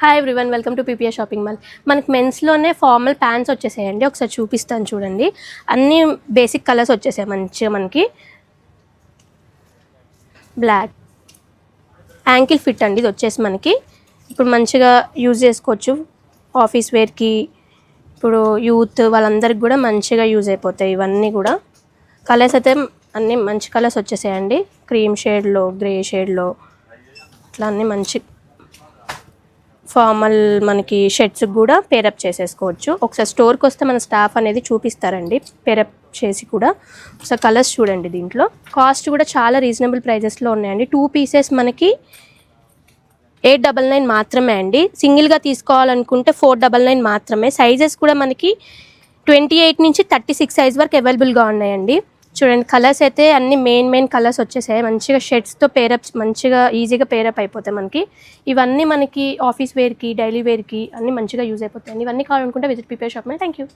Hi everyone, welcome to PPR shopping mall. మనకి మెన్స్లోనే formal pants వచ్చేసాయండి. ఒకసారి చూపిస్తాను చూడండి. అన్ని బేసిక్ కలర్స్ వచ్చేసాయి మంచిగా. మనకి బ్లాక్ యాంకిల్ ఫిట్ అండి. ఇది వచ్చేసి మనకి ఇప్పుడు మంచిగా యూజ్ చేసుకోవచ్చు ఆఫీస్ వేర్కి. ఇప్పుడు యూత్ వాళ్ళందరికి కూడా మంచిగా యూజ్ అయిపోతాయి ఇవన్నీ కూడా. కలర్స్ అయితే అన్నీ మంచి కలర్స్ వచ్చేసాయండి. క్రీమ్ షేడ్లో, గ్రే షేడ్లో ఇట్లా అన్నీ మంచి ఫార్మల్ మనకి షర్ట్స్ కూడా పేరప్ చేసేసుకోవచ్చు. ఒకసారి స్టోర్కి వస్తే మన స్టాఫ్ అనేది చూపిస్తారండి పేరప్ చేసి కూడా. ఒకసారి కలర్స్ చూడండి. దీంట్లో కాస్ట్ కూడా చాలా రీజనబుల్ ప్రైజెస్లో ఉన్నాయండి. 2 పీసెస్ మనకి 899 మాత్రమే అండి. సింగిల్గా తీసుకోవాలనుకుంటే 499 మాత్రమే. సైజెస్ కూడా మనకి 28 నుంచి 36 సైజ్ వరకు అవైలబుల్గా ఉన్నాయండి. చూడండి కలర్స్ అయితే అన్ని మెయిన్ కలర్స్ వచ్చేసాయి. మంచిగా షర్ట్స్తో పేరప్ మంచిగా ఈజీగా పేరప్ అయిపోతాయి మనకి. ఇవన్నీ మనకి ఆఫీస్ వేర్కి, డైలీ వేర్కి అన్నీ మంచిగా యూజ్ అయిపోతాయి. ఇవన్నీ కావాలనుకుంటే visit PPR shop mall. Thank you.